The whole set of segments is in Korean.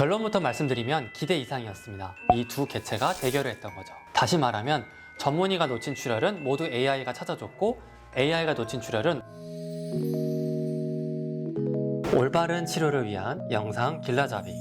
결론부터 말씀드리면 기대 이상이었습니다. 이 두 개체가 대결을 했던 거죠. 다시 말하면 전문의가 놓친 출혈은 모두 AI가 찾아줬고 AI가 놓친 출혈은 올바른 치료를 위한 영상 길라잡이.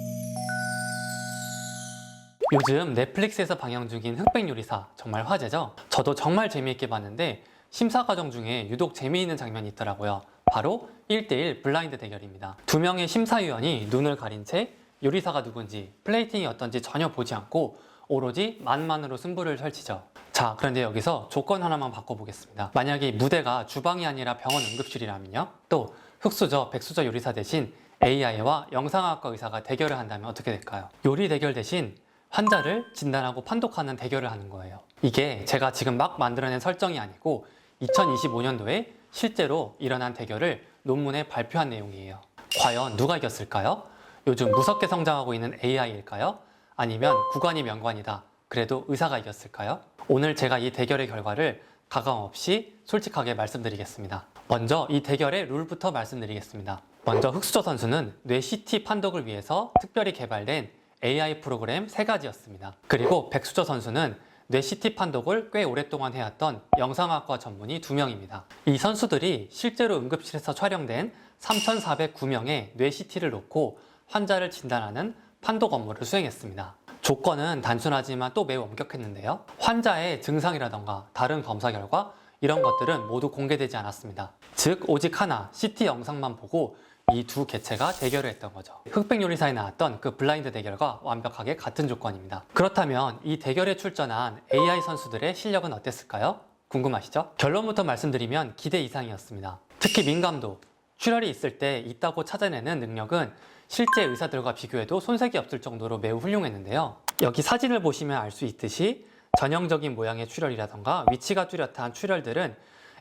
요즘 넷플릭스에서 방영 중인 흑백요리사 정말 화제죠? 저도 정말 재미있게 봤는데 심사 과정 중에 유독 재미있는 장면이 있더라고요. 바로 1대1 블라인드 대결입니다. 두 명의 심사위원이 눈을 가린 채 요리사가 누군지 플레이팅이 어떤지 전혀 보지 않고 오로지 맛만으로 승부를 펼치죠. 자, 그런데 여기서 조건 하나만 바꿔보겠습니다. 만약에 무대가 주방이 아니라 병원 응급실이라면요? 또 흑수저, 백수저 요리사 대신 AI와 영상학과 의사가 대결을 한다면 어떻게 될까요? 요리 대결 대신 환자를 진단하고 판독하는 대결을 하는 거예요. 이게 제가 지금 막 만들어낸 설정이 아니고 2025년도에 실제로 일어난 대결을 논문에 발표한 내용이에요. 과연 누가 이겼을까요? 요즘 무섭게 성장하고 있는 AI일까요? 아니면 구관이 명관이다, 그래도 의사가 이겼을까요? 오늘 제가 이 대결의 결과를 가감없이 솔직하게 말씀드리겠습니다. 먼저 이 대결의 룰부터 말씀드리겠습니다. 먼저 흑수저 선수는 뇌 CT 판독을 위해서 특별히 개발된 AI 프로그램 3가지였습니다. 그리고 백수저 선수는 뇌 CT 판독을 꽤 오랫동안 해왔던 영상학과 전문의 2명입니다. 이 선수들이 실제로 응급실에서 촬영된 3,409명의 뇌 CT를 놓고 환자를 진단하는 판독 업무를 수행했습니다. 조건은 단순하지만 또 매우 엄격했는데요. 환자의 증상이라던가 다른 검사 결과 이런 것들은 모두 공개되지 않았습니다. 즉 오직 하나 CT 영상만 보고 이 두 개체가 대결을 했던 거죠. 흑백요리사에 나왔던 그 블라인드 대결과 완벽하게 같은 조건입니다. 그렇다면 이 대결에 출전한 AI 선수들의 실력은 어땠을까요? 궁금하시죠? 결론부터 말씀드리면 기대 이상이었습니다. 특히 민감도, 출혈이 있을 때 있다고 찾아내는 능력은 실제 의사들과 비교해도 손색이 없을 정도로 매우 훌륭했는데요. 여기 사진을 보시면 알 수 있듯이 전형적인 모양의 출혈이라던가 위치가 뚜렷한 출혈들은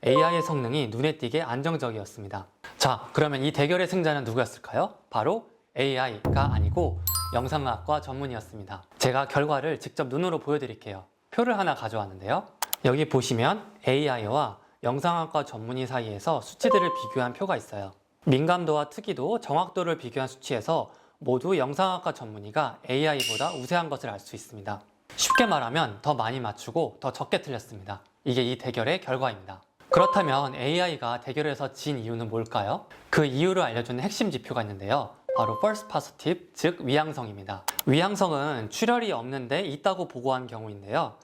AI의 성능이 눈에 띄게 안정적이었습니다. 자, 그러면 이 대결의 승자는 누구였을까요? 바로 AI가 아니고 영상학과 전문의였습니다. 제가 결과를 직접 눈으로 보여드릴게요. 표를 하나 가져왔는데요. 여기 보시면 AI와 영상학과 전문의 사이에서 수치들을 비교한 표가 있어요. 민감도와 특이도, 정확도를 비교한 수치에서 모두 영상학과 전문의가 AI보다 우세한 것을 알 수 있습니다. 쉽게 말하면 더 많이 맞추고 더 적게 틀렸습니다. 이게 이 대결의 결과입니다. 그렇다면 AI가 대결에서 진 이유는 뭘까요? 그 이유를 알려주는 핵심 지표가 있는데요. 바로 false positive, 즉 위양성입니다. 위양성은 출혈이 없는데 있다고 보고한 경우인데요.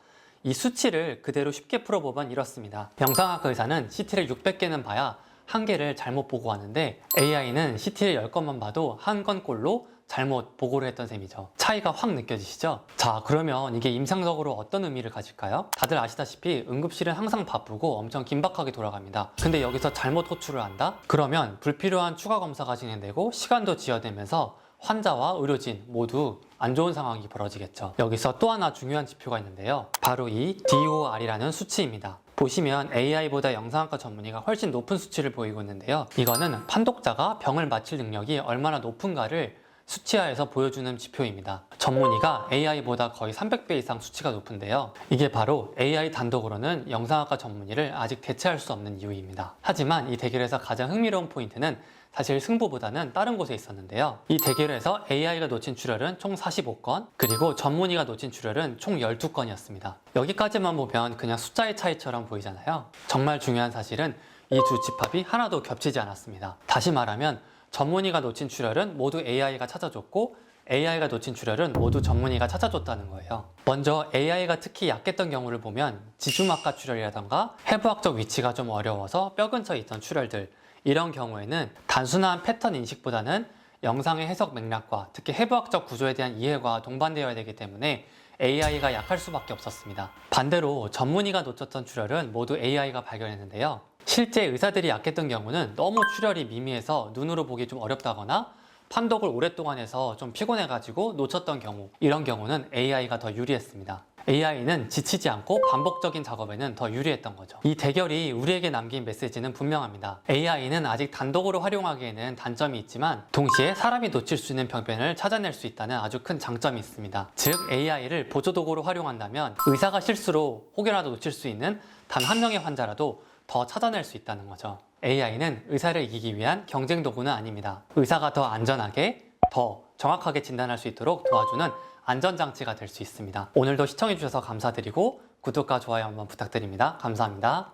이 수치를 그대로 쉽게 풀어보면 이렇습니다. 영상학과 의사는 CT를 600개는 봐야 1개를 잘못 보고하는데 AI는 CT를 10건만 봐도 1건꼴로 잘못 보고를 했던 셈이죠. 차이가 확 느껴지시죠? 자, 그러면 이게 임상적으로 어떤 의미를 가질까요? 다들 아시다시피 응급실은 항상 바쁘고 엄청 긴박하게 돌아갑니다. 근데 여기서 잘못 호출을 한다? 그러면 불필요한 추가 검사가 진행되고 시간도 지연되면서 환자와 의료진 모두 안 좋은 상황이 벌어지겠죠. 여기서 또 하나 중요한 지표가 있는데요. 바로 이 DOR이라는 수치입니다. 보시면 AI보다 영상학과 전문의가 훨씬 높은 수치를 보이고 있는데요. 이거는 판독자가 병을 맞힐 능력이 얼마나 높은가를 수치화해서 보여주는 지표입니다. 전문의가 AI보다 거의 300배 이상 수치가 높은데요. 이게 바로 AI 단독으로는 영상학과 전문의를 아직 대체할 수 없는 이유입니다. 하지만 이 대결에서 가장 흥미로운 포인트는 사실 승부보다는 다른 곳에 있었는데요. 이 대결에서 AI가 놓친 출혈은 총 45건, 그리고 전문의가 놓친 출혈은 총 12건이었습니다. 여기까지만 보면 그냥 숫자의 차이처럼 보이잖아요. 정말 중요한 사실은 이 두 집합이 하나도 겹치지 않았습니다. 다시 말하면 전문의가 놓친 출혈은 모두 AI가 찾아줬고 AI가 놓친 출혈은 모두 전문의가 찾아줬다는 거예요. 먼저 AI가 특히 약했던 경우를 보면 지주막하 출혈이라던가 해부학적 위치가 좀 어려워서 뼈 근처에 있던 출혈들, 이런 경우에는 단순한 패턴 인식보다는 영상의 해석 맥락과 특히 해부학적 구조에 대한 이해가 동반되어야 되기 때문에 AI가 약할 수밖에 없었습니다. 반대로 전문의가 놓쳤던 출혈은 모두 AI가 발견했는데요. 실제 의사들이 약했던 경우는 너무 출혈이 미미해서 눈으로 보기 좀 어렵다거나 판독을 오랫동안 해서 좀 피곤해가지고 놓쳤던 경우, 이런 경우는 AI가 더 유리했습니다. AI는 지치지 않고 반복적인 작업에는 더 유리했던 거죠. 이 대결이 우리에게 남긴 메시지는 분명합니다. AI는 아직 단독으로 활용하기에는 단점이 있지만 동시에 사람이 놓칠 수 있는 병변을 찾아낼 수 있다는 아주 큰 장점이 있습니다. 즉 AI를 보조도구로 활용한다면 의사가 실수로 혹여라도 놓칠 수 있는 단 한 명의 환자라도 더 찾아낼 수 있다는 거죠. AI는 의사를 이기기 위한 경쟁 도구는 아닙니다. 의사가 더 안전하게, 더 정확하게 진단할 수 있도록 도와주는 안전장치가 될 수 있습니다. 오늘도 시청해주셔서 감사드리고 구독과 좋아요 한번 부탁드립니다. 감사합니다.